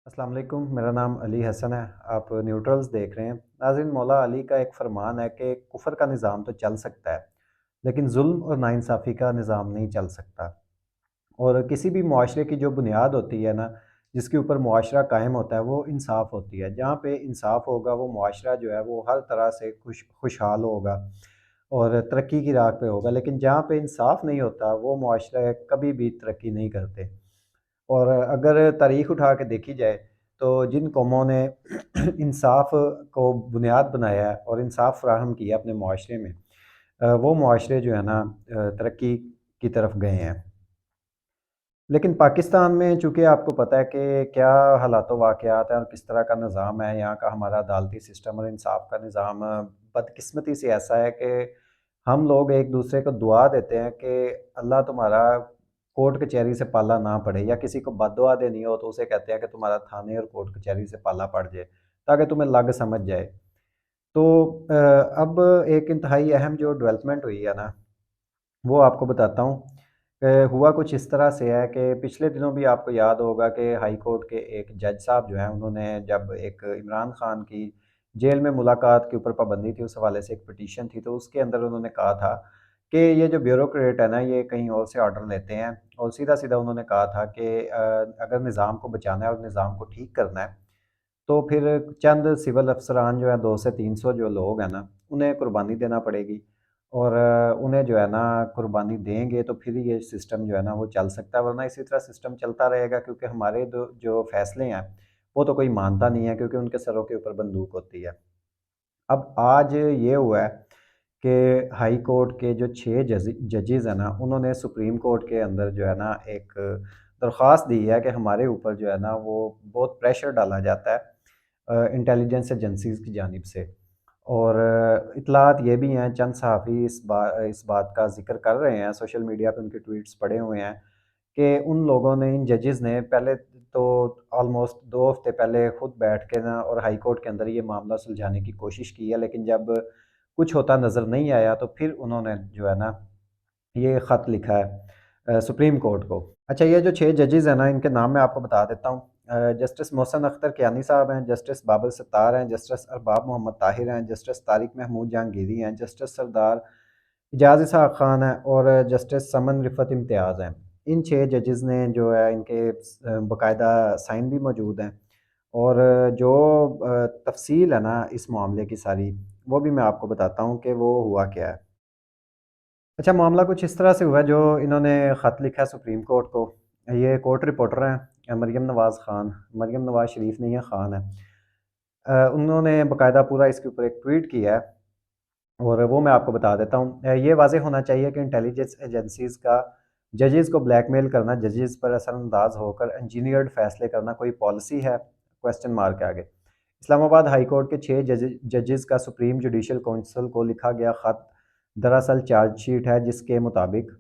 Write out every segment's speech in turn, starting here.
السلام علیکم، میرا نام علی حسن ہے۔ آپ نیوٹرلز دیکھ رہے ہیں۔ ناظرین، مولا علی کا ایک فرمان ہے کہ کفر کا نظام تو چل سکتا ہے لیکن ظلم اور ناانصافی کا نظام نہیں چل سکتا۔ اور کسی بھی معاشرے کی جو بنیاد ہوتی ہے نا، جس کے اوپر معاشرہ قائم ہوتا ہے، وہ انصاف ہوتی ہے۔ جہاں پہ انصاف ہوگا وہ معاشرہ جو ہے وہ ہر طرح سے خوشحال ہوگا اور ترقی کی راہ پہ ہوگا، لیکن جہاں پہ انصاف نہیں ہوتا وہ معاشرہ کبھی بھی ترقی نہیں کرتے۔ اور اگر تاریخ اٹھا کے دیکھی جائے تو جن قوموں نے انصاف کو بنیاد بنایا ہے اور انصاف فراہم کیا اپنے معاشرے میں، وہ معاشرے جو ہے نا ترقی کی طرف گئے ہیں۔ لیکن پاکستان میں چونکہ آپ کو پتہ ہے کہ کیا حالات و واقعات ہیں اور کس طرح کا نظام ہے یہاں کا، ہمارا عدالتی سسٹم اور انصاف کا نظام بدقسمتی سے ایسا ہے کہ ہم لوگ ایک دوسرے کو دعا دیتے ہیں کہ اللہ تمہارا کورٹ کچہری سے پالا نہ پڑے، یا کسی کو بد دعا دینی ہو تو اسے کہتے ہیں کہ تمہارا تھانے اور کورٹ کچہری سے پالا پڑ جائے تاکہ تمہیں لگ سمجھ جائے۔ تو اب ایک انتہائی اہم جو ڈیولپمنٹ ہوئی ہے نا، وہ آپ کو بتاتا ہوں۔ ہوا کچھ اس طرح سے ہے کہ پچھلے دنوں بھی آپ کو یاد ہوگا کہ ہائی کورٹ کے ایک جج صاحب جو ہیں، انہوں نے جب ایک عمران خان کی جیل میں ملاقات کے اوپر پابندی تھی، اس حوالے سے ایک پٹیشن تھی، تو اس کے اندر انہوں نے کہا تھا کہ یہ جو بیوروکریٹ ہے نا، یہ کہیں اور سے آرڈر لیتے ہیں، اور سیدھا سیدھا انہوں نے کہا تھا کہ اگر نظام کو بچانا ہے اور نظام کو ٹھیک کرنا ہے تو پھر چند سول افسران جو ہیں، 200 سے 300 جو لوگ ہیں نا، انہیں قربانی دینا پڑے گی، اور انہیں جو ہے نا قربانی دیں گے تو پھر یہ سسٹم جو ہے نا وہ چل سکتا ہے، ورنہ اسی طرح سسٹم چلتا رہے گا، کیونکہ ہمارے جو فیصلے ہیں وہ تو کوئی مانتا نہیں ہے، کیونکہ ان کے سروں کے اوپر بندوق ہوتی ہے۔ اب آج یہ ہوا ہے کہ ہائی کورٹ کے جو 6 ججز ہیں نا، انہوں نے سپریم کورٹ کے اندر جو ہے نا ایک درخواست دی ہے کہ ہمارے اوپر جو ہے نا وہ بہت پریشر ڈالا جاتا ہے انٹیلیجنس ایجنسیز کی جانب سے، اور اطلاعات یہ بھی ہیں، چند صحافی اس بات کا ذکر کر رہے ہیں، سوشل میڈیا پہ ان کے ٹویٹس پڑے ہوئے ہیں کہ ان لوگوں نے، ان ججز نے پہلے تو آلموسٹ 2 ہفتے پہلے خود بیٹھ کے نا اور ہائی کورٹ کے اندر یہ معاملہ سلجھانے کی کوشش کی ہے، لیکن جب کچھ ہوتا نظر نہیں آیا تو پھر انہوں نے جو ہے نا یہ خط لکھا ہے سپریم کورٹ کو۔ اچھا، یہ جو 6 ججز ہیں نا، ان کے نام میں آپ کو بتا دیتا ہوں۔ جسٹس محسن اختر کیانی صاحب ہیں، جسٹس بابل ستار ہیں، جسٹس ارباب محمد طاہر ہیں، جسٹس طارق محمود جہانگیری ہیں، جسٹس سردار اجاز اسحاق خان ہیں، اور جسٹس سمن رفت امتیاز ہیں۔ ان 6 ججز نے جو ہے، ان کے باقاعدہ سائن بھی موجود ہیں، اور جو تفصیل ہے نا اس معاملے کی ساری، وہ بھی میں آپ کو بتاتا ہوں کہ وہ ہوا کیا ہے۔ اچھا، معاملہ کچھ اس طرح سے ہوا ہے، جو انہوں نے خط لکھا ہے سپریم کورٹ کو، یہ کورٹ رپورٹر ہیں مریم نواز خان، مریم نواز شریف نہیں ہے، خان ہے۔ انہوں نے باقاعدہ پورا اس کے اوپر ایک ٹویٹ کیا ہے، اور وہ میں آپ کو بتا دیتا ہوں۔ یہ واضح ہونا چاہیے کہ انٹیلیجنس ایجنسیز کا ججز کو بلیک میل کرنا، ججز پر اثر انداز ہو کر انجینئرڈ فیصلے کرنا کوئی پالیسی ہے؟ کویسچن مارک کے آگے۔ اسلام آباد ہائی کورٹ کے 6 ججز کا سپریم جوڈیشل کونسل کو لکھا گیا خط دراصل چارج شیٹ ہے، جس کے مطابق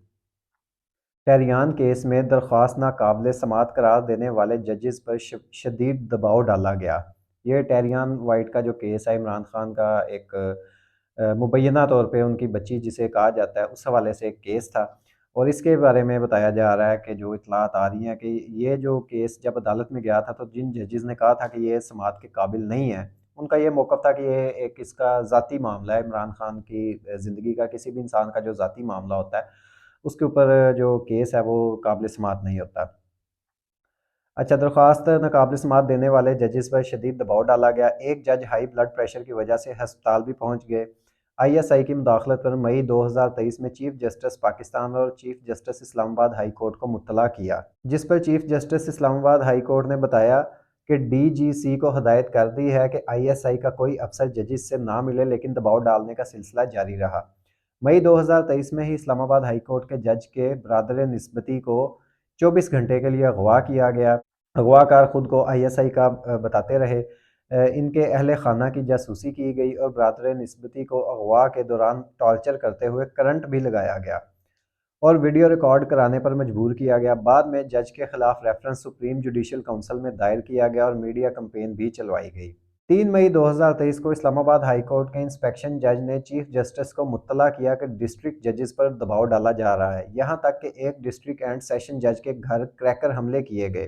ٹیریان کیس میں درخواست ناقابل سماعت قرار دینے والے ججز پر شدید دباؤ ڈالا گیا۔ یہ ٹیریان وائٹ کا جو کیس ہے، عمران خان کا ایک مبینہ طور پہ ان کی بچی جسے کہا جاتا ہے، اس حوالے سے ایک کیس تھا، اور اس کے بارے میں بتایا جا رہا ہے کہ جو اطلاعات آ رہی ہیں کہ یہ جو کیس جب عدالت میں گیا تھا تو جن ججز نے کہا تھا کہ یہ سماعت کے قابل نہیں ہے، ان کا یہ موقف تھا کہ یہ ایک اس کا ذاتی معاملہ ہے، عمران خان کی زندگی کا، کسی بھی انسان کا جو ذاتی معاملہ ہوتا ہے اس کے اوپر جو کیس ہے وہ قابل سماعت نہیں ہوتا۔ اچھا، درخواست ناقابل سماعت دینے والے ججز پر شدید دباؤ ڈالا گیا، ایک جج ہائی بلڈ پریشر کی وجہ سے ہسپتال بھی پہنچ گئے۔ آئی ایس آئی کی مداخلت پر مئی 2023 میں چیف جسٹس پاکستان اور چیف جسٹس اسلام آباد ہائی کورٹ کو مطلع کیا، جس پر چیف جسٹس اسلام آباد ہائی کورٹ نے بتایا کہ ڈی جی سی کو ہدایت کر دی ہے کہ آئی ایس آئی کا کوئی افسر ججز سے نہ ملے، لیکن دباؤ ڈالنے کا سلسلہ جاری رہا۔ مئی 2023 میں ہی اسلام آباد ہائی کورٹ کے جج کے برادر نسبتی کو 24 گھنٹے کے لیے اغوا کیا گیا۔ اغوا کار خود کو آئی ایس آئی کا بتاتے رہے۔ ان کے اہل خانہ کی جاسوسی کی گئی اور برادر نسبتی کو اغوا کے دوران ٹارچر کرتے ہوئے کرنٹ بھی لگایا گیا اور ویڈیو ریکارڈ کرانے پر مجبور کیا گیا۔ بعد میں جج کے خلاف ریفرنس سپریم جوڈیشل کونسل میں دائر کیا گیا اور میڈیا کمپین بھی چلوائی گئی۔ 3 مئی 2023 کو اسلام آباد ہائی کورٹ کے انسپیکشن جج نے چیف جسٹس کو مطلع کیا کہ ڈسٹرکٹ ججز پر دباؤ ڈالا جا رہا ہے، یہاں تک کہ ایک ڈسٹرکٹ اینڈ سیشن جج کے گھر کریکر حملے کیے گئے۔